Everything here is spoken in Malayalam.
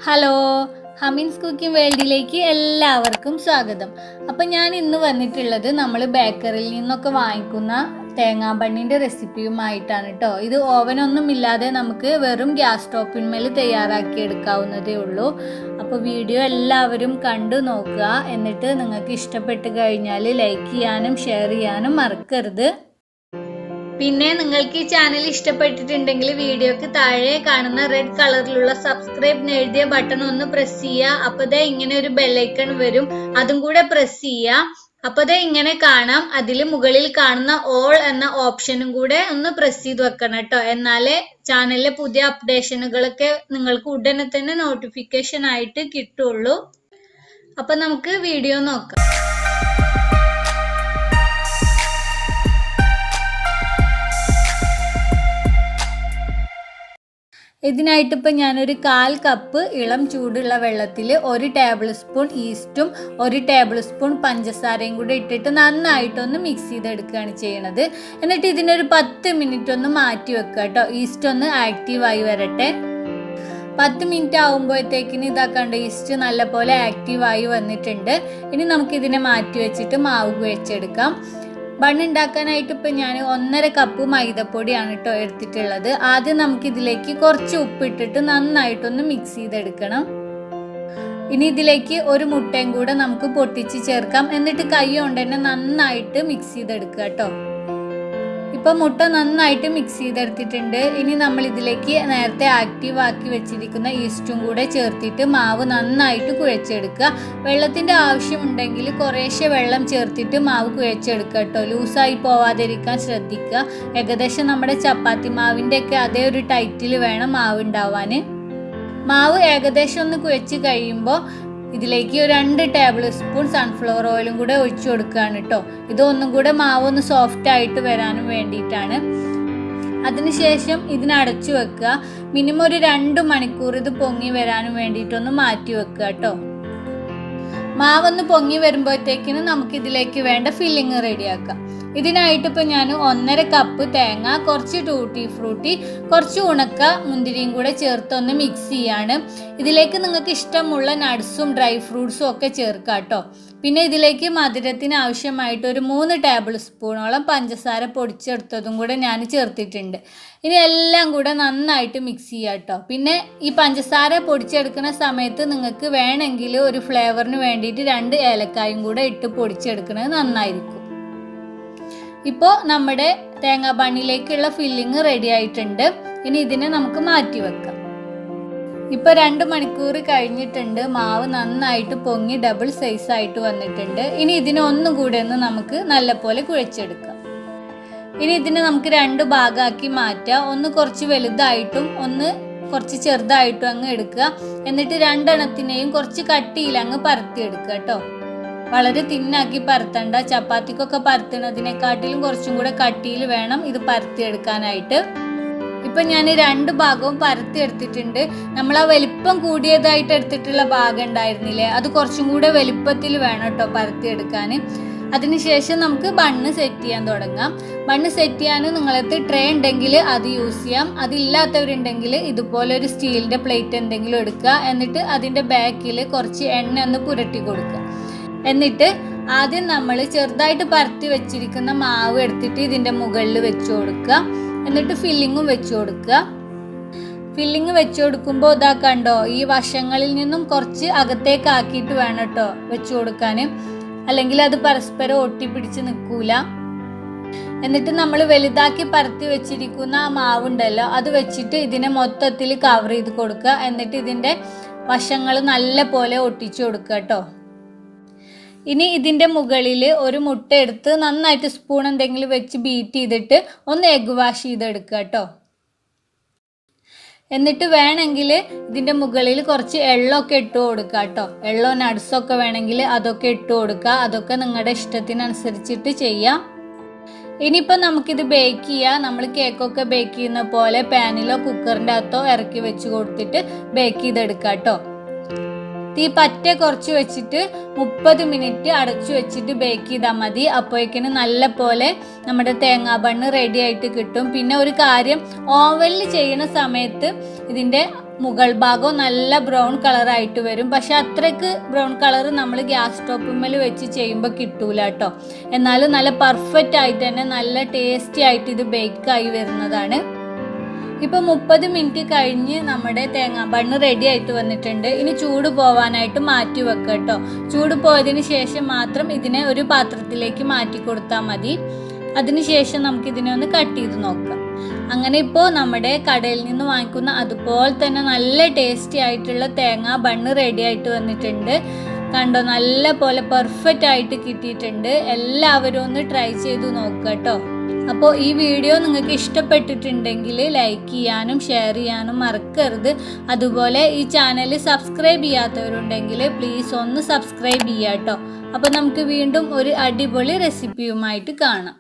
ഹലോ, ഹമീൻസ് കുക്കിംഗ് വേൾഡിലേക്ക് എല്ലാവർക്കും സ്വാഗതം. അപ്പം ഞാൻ ഇന്ന് വന്നിട്ടുള്ളത് നമ്മൾ ബേക്കറിയിൽ നിന്നൊക്കെ വാങ്ങിക്കുന്ന തേങ്ങാബണ്ണിൻ്റെ റെസിപ്പിയുമായിട്ടാണ് കേട്ടോ. ഇത് ഓവനൊന്നും ഇല്ലാതെ നമുക്ക് വെറും ഗ്യാസ് സ്റ്റോപ്പിന്മേൽ തയ്യാറാക്കി എടുക്കാവുന്നതേ ഉള്ളൂ. അപ്പോൾ വീഡിയോ എല്ലാവരും കണ്ടു നോക്കുക. എന്നിട്ട് നിങ്ങൾക്ക് ഇഷ്ടപ്പെട്ട് കഴിഞ്ഞാൽ ലൈക്ക് ചെയ്യാനും ഷെയർ ചെയ്യാനും മറക്കരുത്. പിന്നെ നിങ്ങൾക്ക് ഈ ചാനൽ ഇഷ്ടപ്പെട്ടിട്ടുണ്ടെങ്കിൽ വീഡിയോക്ക് താഴെ കാണുന്ന റെഡ് കളറിലുള്ള സബ്സ്ക്രൈബ് എഴുതിയ ബട്ടൺ ഒന്ന് പ്രസ് ചെയ്യുക. അപ്പോൾ ദേ ഇങ്ങനെ ഒരു ബെല്ലൈക്കൺ വരും, അതും കൂടെ പ്രസ് ചെയ്യുക. അപ്പോൾ ദേ ഇങ്ങനെ കാണാം. അതിൽ മുകളിൽ കാണുന്ന ഓൾ എന്ന ഓപ്ഷനും കൂടെ ഒന്ന് പ്രസ് ചെയ്ത് വെക്കണം കേട്ടോ. എന്നാലേ ചാനലിലെ പുതിയ അപ്ഡേഷനുകളൊക്കെ നിങ്ങൾക്ക് ഉടനെ തന്നെ നോട്ടിഫിക്കേഷൻ ആയിട്ട് കിട്ടുള്ളൂ. അപ്പൊ നമുക്ക് വീഡിയോ നോക്കാം. ഇതിനായിട്ട് ഇപ്പം ഞാനൊരു 1/4 കപ്പ് ഇളം ചൂടുള്ള വെള്ളത്തിൽ 1 ടേബിൾ സ്പൂൺ ഈസ്റ്റും 1 ടേബിൾ സ്പൂൺ പഞ്ചസാരയും കൂടെ ഇട്ടിട്ട് നന്നായിട്ടൊന്ന് മിക്സ് ചെയ്തെടുക്കുകയാണ് ചെയ്യണത്. എന്നിട്ട് ഇതിനൊരു 10 മിനിറ്റ് ഒന്ന് മാറ്റി വെക്കുക കേട്ടോ. ഈസ്റ്റ് ഒന്ന് ആക്റ്റീവായി വരട്ടെ. 10 മിനിറ്റ് ആകുമ്പോഴത്തേക്കിന് ഇതാക്കണ്ട ഈസ്റ്റ് നല്ലപോലെ ആക്റ്റീവായി വന്നിട്ടുണ്ട്. ഇനി നമുക്കിതിനെ മാറ്റി വെച്ചിട്ട് മാവ് കുഴച്ചെടുക്കാം. ബണ്ണുണ്ടാക്കാനായിട്ട് ഇപ്പം ഞാൻ 1.5 കപ്പ് മൈദപ്പൊടിയാണ് കേട്ടോ എടുത്തിട്ടുള്ളത്. ആദ്യം നമുക്കിതിലേക്ക് കുറച്ച് ഉപ്പിട്ടിട്ട് നന്നായിട്ടൊന്ന് മിക്സ് ചെയ്തെടുക്കണം. ഇനി ഇതിലേക്ക് ഒരു മുട്ടയും കൂടെ നമുക്ക് പൊട്ടിച്ച് ചേർക്കാം. എന്നിട്ട് കൈ കൊണ്ട് തന്നെ നന്നായിട്ട് മിക്സ് ചെയ്തെടുക്കുക കേട്ടോ. ഇപ്പം മുട്ട നന്നായിട്ട് മിക്സ് ചെയ്തെടുത്തിട്ടുണ്ട്. ഇനി നമ്മൾ ഇതിലേക്ക് നേരത്തെ ആക്റ്റീവ് ആക്കി വെച്ചിരിക്കുന്ന ഈസ്റ്റും കൂടെ ചേർത്തിട്ട് മാവ് നന്നായിട്ട് കുഴച്ചെടുക്കുക. വെള്ളത്തിൻ്റെ ആവശ്യമുണ്ടെങ്കിൽ കുറേശ്ശെ വെള്ളം ചേർത്തിട്ട് മാവ് കുഴച്ചെടുക്കുക കേട്ടോ. ലൂസായി പോവാതിരിക്കാൻ ശ്രദ്ധിക്കുക. ഏകദേശം നമ്മുടെ ചപ്പാത്തി മാവിൻ്റെ ഒക്കെ അതേ ഒരു ടൈറ്റിൽ വേണം മാവ് ഉണ്ടാവാൻ. മാവ് ഏകദേശം ഒന്ന് കുഴച്ച് കഴിയുമ്പോൾ ഇതിലേക്ക് 2 ടേബിൾ സ്പൂൺ സൺഫ്ലവർ ഓയിലും കൂടെ ഒഴിച്ചു കൊടുക്കുകയാണ് കേട്ടോ. ഇതൊന്നും കൂടെ മാവ് ഒന്ന് സോഫ്റ്റ് ആയിട്ട് വരാനും വേണ്ടിയിട്ടാണ്. അതിനുശേഷം ഇതിനടച്ചു വെക്കുക. മിനിമം ഒരു 2 മണിക്കൂർ ഇത് പൊങ്ങി വരാനും വേണ്ടിയിട്ടൊന്ന് മാറ്റി വെക്കുക കേട്ടോ. മാവൊന്ന് പൊങ്ങി വരുമ്പോഴത്തേക്കിന് നമുക്ക് ഇതിലേക്ക് വേണ്ട ഫില്ലിങ് റെഡിയാക്കാം. ഇതിനായിട്ട് ഇപ്പം ഞാൻ 1.5 കപ്പ് തേങ്ങ, കുറച്ച് ടൂട്ടി ഫ്രൂട്ടി, കുറച്ച് ഉണക്ക മുന്തിരിയും കൂടെ ചേർത്തൊന്ന് മിക്സ് ചെയ്യാണ്. ഇതിലേക്ക് നിങ്ങൾക്ക് ഇഷ്ടമുള്ള നട്ട്സും ഡ്രൈ ഫ്രൂട്ട്സും ഒക്കെ ചേർക്കാം കേട്ടോ. പിന്നെ ഇതിലേക്ക് മധുരത്തിന് ആവശ്യമായിട്ട് ഒരു 3 ടേബിൾ സ്പൂണോളം പഞ്ചസാര പൊടിച്ചെടുത്തതും കൂടെ ഞാൻ ചേർത്തിട്ടുണ്ട്. ഇനി എല്ലാം കൂടെ നന്നായിട്ട് മിക്സ് ചെയ്യുക കേട്ടോ. പിന്നെ ഈ പഞ്ചസാര പൊടിച്ചെടുക്കുന്ന സമയത്ത് നിങ്ങൾക്ക് വേണമെങ്കിൽ ഒരു ഫ്ലേവറിന് വേണ്ടിയിട്ട് 2 ഏലക്കായും കൂടെ ഇട്ട് പൊടിച്ചെടുക്കുന്നത് നന്നായിരിക്കും. ഇപ്പോൾ നമ്മുടെ തേങ്ങാ ബണ്ണിലേക്കുള്ള ഫില്ലിങ് റെഡി ആയിട്ടുണ്ട്. ഇനി ഇതിനെ നമുക്ക് മാറ്റി വെക്കാം. ഇപ്പോൾ 2 മണിക്കൂർ കഴിഞ്ഞിട്ടുണ്ട്. മാവ് നന്നായിട്ട് പൊങ്ങി ഡബിൾ സൈസ് ആയിട്ട് വന്നിട്ടുണ്ട്. ഇനി ഇതിനെ ഒന്നും കൂടെ ഒന്ന് നമുക്ക് നല്ലപോലെ കുഴച്ചെടുക്കാം. ഇനി ഇതിനെ നമുക്ക് 2 ഭാഗമാക്കി മാറ്റാം. ഒന്ന് കുറച്ച് വലുതായിട്ടും ഒന്ന് കുറച്ച് ചെറുതായിട്ടും അങ്ങ് എടുക്കുക. എന്നിട്ട് 2 എണ്ണത്തിനെയും കുറച്ച് കട്ടിയിൽ അങ്ങ് പരത്തിയെടുക്കുക കേട്ടോ. വളരെ തിന്നാക്കി പരത്തണ്ട. ചപ്പാത്തിക്കൊക്കെ പരത്തുന്നതിനെക്കാട്ടിലും കുറച്ചും കൂടെ കട്ടിയിൽ വേണം ഇത് പരത്തിയെടുക്കാനായിട്ട്. ഇപ്പം ഞാൻ 2 ഭാഗവും പരത്തി എടുത്തിട്ടുണ്ട്. നമ്മൾ ആ വലിപ്പം കൂടിയതായിട്ട് എടുത്തിട്ടുള്ള ഭാഗം ഉണ്ടായിരുന്നില്ലേ, അത് കുറച്ചും കൂടെ വലിപ്പത്തിൽ വേണം കേട്ടോ പരത്തിയെടുക്കാൻ. അതിനുശേഷം നമുക്ക് ബണ്ണ് സെറ്റ് ചെയ്യാൻ തുടങ്ങാം. ബണ്ണ് സെറ്റ് ചെയ്യാൻ നിങ്ങളടുത്ത് ട്രേ ഉണ്ടെങ്കിൽ അത് യൂസ് ചെയ്യാം. അതില്ലാത്തവരുണ്ടെങ്കിൽ ഇതുപോലെ ഒരു സ്റ്റീലിൻ്റെ പ്ലേറ്റ് എന്തെങ്കിലും എടുക്കുക. എന്നിട്ട് അതിൻ്റെ ബാക്കിൽ കുറച്ച് എണ്ണ ഒന്ന് പുരട്ടി കൊടുക്കുക. എന്നിട്ട് ആദ്യം നമ്മൾ ചെറുതായിട്ട് പരത്തി വെച്ചിരിക്കുന്ന മാവ് എടുത്തിട്ട് ഇതിൻ്റെ മുകളിൽ വെച്ച് കൊടുക്കുക. എന്നിട്ട് ഫില്ലിങ്ങും വെച്ച് കൊടുക്കുക. ഫില്ലിങ് വെച്ച് കൊടുക്കുമ്പോൾ ഇതാ കണ്ടോ, ഈ വശങ്ങളിൽ നിന്നും കുറച്ച് അകത്തേക്ക് ആക്കിയിട്ട് വേണം കേട്ടോ വെച്ച് കൊടുക്കാൻ. അല്ലെങ്കിൽ അത് പരസ്പരം ഒട്ടിപ്പിടിച്ച് നിൽക്കൂല. എന്നിട്ട് നമ്മൾ വലുതാക്കി പരത്തി വെച്ചിരിക്കുന്ന ആ മാവുണ്ടല്ലോ, അത് വെച്ചിട്ട് ഇതിനെ മൊത്തത്തിൽ കവർ ചെയ്ത് കൊടുക്കുക. എന്നിട്ട് ഇതിൻ്റെ വശങ്ങൾ നല്ല പോലെ ഒട്ടിച്ചു കൊടുക്കുക കേട്ടോ. ഇനി ഇതിൻ്റെ മുകളിൽ ഒരു മുട്ട എടുത്ത് നന്നായിട്ട് സ്പൂൺ എന്തെങ്കിലും വെച്ച് ബീറ്റ് ചെയ്തിട്ട് ഒന്ന് എഗ് വാഷ് ചെയ്തെടുക്കുക കേട്ടോ. എന്നിട്ട് വേണമെങ്കിൽ ഇതിൻ്റെ മുകളിൽ കുറച്ച് എള്ളൊക്കെ ഇട്ട് കൊടുക്കുക കേട്ടോ. എള്ളോ നട്ട്സൊക്കെ വേണമെങ്കിൽ അതൊക്കെ ഇട്ട് കൊടുക്കുക. അതൊക്കെ നിങ്ങളുടെ ഇഷ്ടത്തിനനുസരിച്ചിട്ട് ചെയ്യാം. ഇനിയിപ്പോൾ നമുക്കിത് ബേക്ക് ചെയ്യാം. നമ്മൾ കേക്കൊക്കെ ബേക്ക് ചെയ്യുന്ന പോലെ പാനിലോ കുക്കറിൻ്റെ അകത്തോ ഇറക്കി വെച്ച് കൊടുത്തിട്ട് ബേക്ക് ചെയ്തെടുക്കുക കേട്ടോ. തീ പറ്റ കുറച്ച് വെച്ചിട്ട് 30 മിനിറ്റ് അടച്ചു വെച്ചിട്ട് ബേക്ക് ചെയ്താൽ മതി. അപ്പോഴേക്കിന് നല്ല പോലെ നമ്മുടെ തേങ്ങാ ബണ്ണ് റെഡി ആയിട്ട് കിട്ടും. പിന്നെ ഒരു കാര്യം, ഓവനിൽ ചെയ്യുന്ന സമയത്ത് ഇതിൻ്റെ മുകൾ ഭാഗം നല്ല ബ്രൗൺ കളറായിട്ട് വരും. പക്ഷെ അത്രയ്ക്ക് ബ്രൗൺ കളർ നമ്മൾ ഗ്യാസ് സ്റ്റോപ്പിന്മേൽ വെച്ച് ചെയ്യുമ്പോൾ കിട്ടൂല കേട്ടോ. എന്നാലും നല്ല പെർഫെക്റ്റ് ആയിട്ട് തന്നെ നല്ല ടേസ്റ്റി ആയിട്ട് ഇത് ബേക്കായി വരുന്നതാണ്. ഇപ്പോൾ 30 മിനിറ്റ് കഴിഞ്ഞ് നമ്മുടെ തേങ്ങാ ബണ്ണ് റെഡി ആയിട്ട് വന്നിട്ടുണ്ട്. ഇനി ചൂട് പോവാനായിട്ട് മാറ്റി വെക്കുക കേട്ടോ. ചൂട് പോയതിന് ശേഷം മാത്രം ഇതിനെ ഒരു പാത്രത്തിലേക്ക് മാറ്റി കൊടുത്താൽ മതി. അതിനുശേഷം നമുക്ക് ഇതിനെ ഒന്ന് കട്ട് ചെയ്ത് നോക്കാം. അങ്ങനെ ഇപ്പോൾ നമ്മുടെ കടയിൽ നിന്ന് വാങ്ങിക്കുന്ന അതുപോലെ തന്നെ നല്ല ടേസ്റ്റി ആയിട്ടുള്ള തേങ്ങാ ബണ്ണ് റെഡി ആയിട്ട് വന്നിട്ടുണ്ട്. കണ്ടോ, നല്ല പോലെ പെർഫെക്റ്റ് ആയിട്ട് കിട്ടിയിട്ടുണ്ട്. എല്ലാവരും ഒന്ന് ട്രൈ ചെയ്ത് നോക്കുക കേട്ടോ. അപ്പോൾ ഈ വീഡിയോ നിങ്ങൾക്ക് ഇഷ്ടപ്പെട്ടിട്ടുണ്ടെങ്കിൽ ലൈക്ക് ചെയ്യാനും ഷെയർ ചെയ്യാനും മറക്കരുത്. അതുപോലെ ഈ ചാനൽ സബ്സ്ക്രൈബ് ചെയ്യാത്തവരുണ്ടെങ്കിൽ പ്ലീസ് ഒന്ന് സബ്സ്ക്രൈബ് ചെയ്യുക കേട്ടോ. അപ്പോൾ നമുക്ക് വീണ്ടും ഒരു അടിപൊളി റെസിപ്പിയുമായിട്ട് കാണാം.